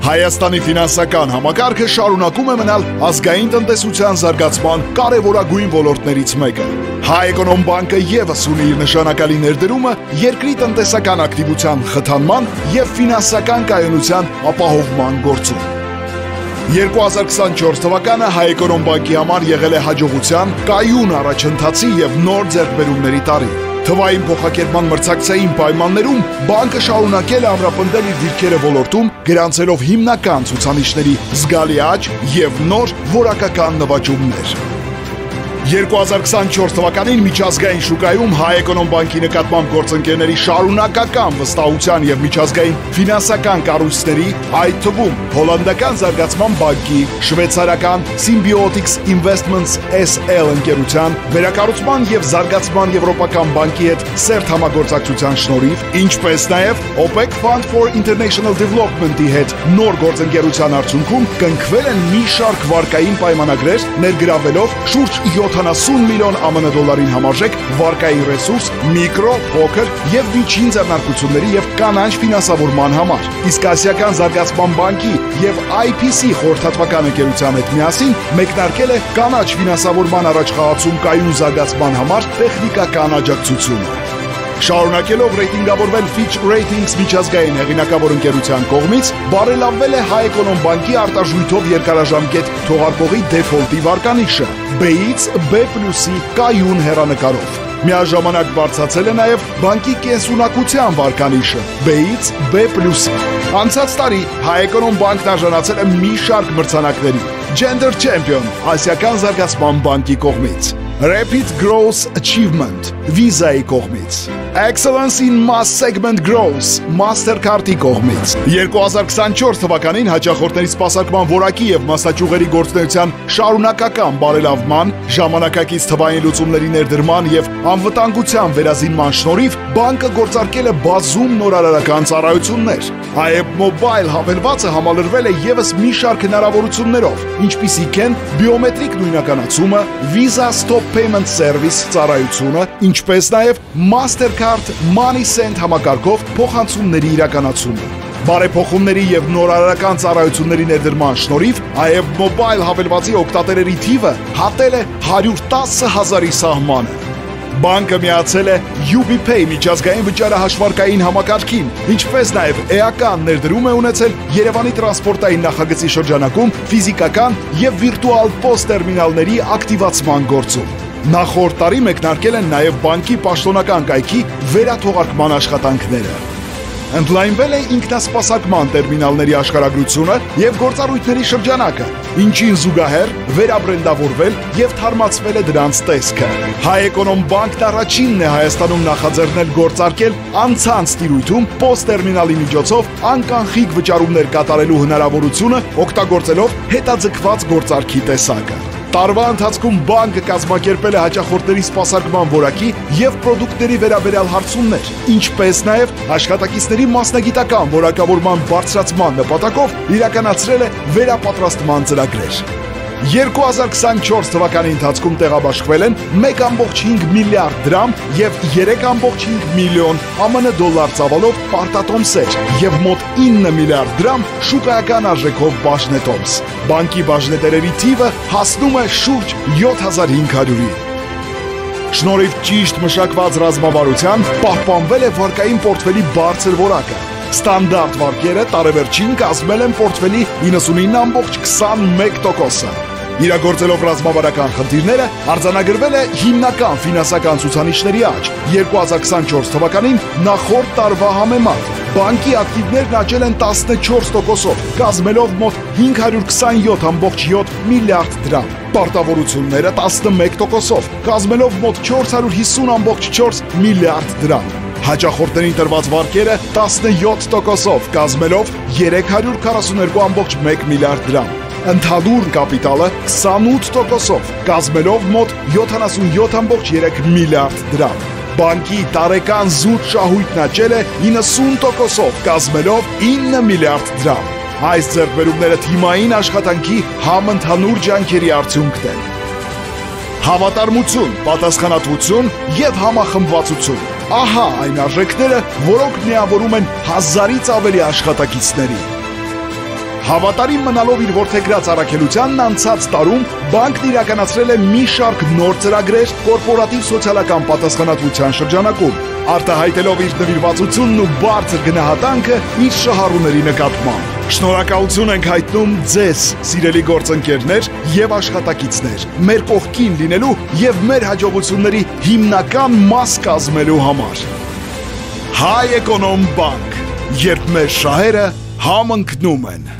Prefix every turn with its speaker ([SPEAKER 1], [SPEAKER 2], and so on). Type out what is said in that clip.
[SPEAKER 1] Հայաստանի ֆինանսական համակարգը շարունակում է մնալ ազգային տնտեսության զարգացման կարևորագույն ոլորտներից մեկը։ Հայ-Էկոնոմ-բանկը ևս ունի իր նշանակալի ներդրումը երկրի տնտեսական ակտիվության խթանման և ֆինանսական կայունության ապահովման գործում։ 2024 թվականը Հայ-Էկոնոմ-բանկի համար եղել է հաջողության, կայուն առաջընթացի և նոր ձեռքբերումների տարի։ Թվային փոխակերպման մրցակցային պայմաններում բանկը շարունակել է ամրապնդել իր դիրքերը ոլորտում, գրանցելով հիմնական ցուցանիշների զգալի աճ և նոր որակական նվաճումներ։ 2024 թվականին միջազգային շուկայում Հայ-Էկոնոմ-բանկի նկատմամբ գործընկերների շարունակական վստահության և միջազգային ֆինանսական կառույցների, այդ թվում հոլանդական զարգացման բանկի, շվեյցարական Symbiotics Investments SL ընկերության, վերակառուցման և զարգացման եվրոպական բանկի հետ սերտ համագործակցության շնորհիվ, ինչպես նաև OPEC Fund for International Development-ի հետ նոր գործընկերության արդյունքում կնքվել են մի շարք վարկային պայմանագրեր, ներգրավելով շուրջ 70 միլիոն ԱՄՆ դոլարին համարժեք վարկային ռեսուրս, միկրո, փոքր և միջին ձեռնարկությունների և կանաչ ֆինանսավորման համար։ Իսկ Ասիական զարգացման բանկի և IPC խորհրդատվական ընկերության հետ միասին մեկնարկել է կանաչ ֆինանսավորման առաջխաղացում կայուն զարգացման համար տեխնիկական աջակցությունը։ Շարունակելով ռեյտինգավորվել Fitch Ratings միջազգային հեղինակավոր ընկերության կողմից, բարելավվել է Հայ-Էկոնոմ-բանկի արտարժույթով երկարաժամկետ թողարկողի դեֆոլտի վարկանիշը B-ից B+-ի կայուն հեռանկարով։ Միաժամանակ բարձրացել է նաև բանկի կենսունակության վարկանիշը B-ից B+-ի։ Անցած տարի Հայ-Էկոնոմ-բանկն արժանացել է մի շարք մրցանակների՝ Gender Champion Ասիական զարգացման բանկի կողմից, Rapid Growth Achievement Visa-ի կողմից, Excellence in Mass Segment Growth Mastercard-ի կողմից։ 2024 թվականին հաճախորդների սպասարկման որակի և մասնաճյուղերի գործունեության շարունակական բարելավման, ժամանակակից թվային լուծումների ներդրման և անվտանգության վերազինման շնորհիվ բանկը գործարկել է բազում նորարարական ծառայություններ։ IEP Mobile հավելվածը համալրվել է ևս մի շարք հնարավորություններով, ինչպիսիք են բիոմետրիկ նույնականացումը, Visa Stop Payment Service ծառայությունը, ինչպես նաև Mastercard Money Send համակարգով փոխանցումների իրականացումը։ Բարեփոխումների և նորարարական ծառայությունների ներդրման շնորհիվ IEP Mobile հավելվածի օգտատերերի թիվը հատել է 110,000-ի սահմանը։ Բանկը միացել է UBPay միջազգային վճարահաշվարկային համակարգին, ինչպես նաև էական ներդրում է ունեցել Երևանի տրանսպորտային նախագծի շրջանակում ֆիզիկական և վիրտուալ POS տերմինալների ակտիվացման գործում։ Նախորդ տարի մեկնարկել են նաև բանկի պաշտոնական կայքի վերաթողարկման աշխատանքները։ Ընդլայնվել է ինքնասպասարկման տերմինալների աշխարհագրությունը և գործառույթների շրջանակը, ինչին զուգահեռ վերաբրենդավորվել և թարմացվել է դրանց տեսքը։ Հայ-Էկոնոմ-բանկն առաջինն է Հայաստանում նախաձեռնել գործարկել անցանց տիրույթում POS տերմինալի միջոցով անկանխիկ վճարումներ կատարելու հնարավորությունը, օգտագործելով հետաձգված գործարքի տեսակը։ Տարվա ընթացքում բանկը կազմակերպել է հաճախորդների սպասարկման որակի և պրոդուկտների վերաբերյալ հարցումներ, ինչպես նաև աշխատակիցների մասնագիտական որակավորման բարձրացման նպատակով իրականացրել է վերապատրաստման ծրագրեր։ 2024 թվականի ընթացքում տեղաբաշխվել են 1,5 միլիարդ դրամ և 3,5 միլիոն ԱՄՆ դոլար ծավալով պարտատոմսեր և մոտ 9 միլիարդ դրամ շուկայական արժեքով բաժնետոմս։ Բանկի բաժնետերերի թիվը հասնում է շուրջ 7500-ի։ Շնորհիվ ճիշտ մշակված ռազմավարության պահպանվել է վարկային պորտֆելի բարձր որակը։ Ստանդարտ վարկերը տարեվերջին կազմել են պորտֆելի 99,21%-ը։ Իրագործելով ռազմավարական խնդիրները, արձանագրվել է հիմնական ֆինանսական ցուցանիշների աճ։ 2024 թվականին նախորդ տարվա համեմատ բանկի ակտիվներն աճել են 14%-ով, կազմելով մոտ 527,7 միլիարդ դրամ։ Պարտավորությունները 11%-ով, կազմելով մոտ 450,4 միլիարդ դրամ։ Հաճախորդներին տրված վարկերը 17%-ով, կազմելով 342,1 միլիարդ դրամ։ Ընդհանուր կապիտալը 28%-ով, կազմելով մոտ 77,3 միլիարդ դրամ։ Բանկի տարեկան զուտ շահույթն աճել է 90%-ով, կազմելով 9 միլիարդ դրամ։ Այս ձեռքբերումները թիմային աշխատանքի համընդհանուր ջանքերի արդյունքն են։ Հավատարմություն, պատասխանատվություն և համախմբվածություն։ Ահա այն արժեքները, որոնք միավորում են 1000-ից ավելի աշխատակիցների։ Հավատարիմ մնալով իր որդեգրած առաքելությանն անցած տարում բանկն իրականացրել է մի շարք նոր ծրագրեր կորպորատիվ սոցիալական պատասխանատվության շրջանակում, արտահայտելով իր նվիրվածությունն ու բարձր գնահատանքը իր շահառուների նկատմամբ։ Շնորհակալություն ենք հայտնում ձեզ, սիրելի գործընկերներ եւ աշխատակիցներ, մեր կողքին լինելու եւ մեր հաջողությունների հիմնական մաս կազմելու համար։ Հայ Էկոնոմ բանկ, երբ մեր շահերը համընկնում են։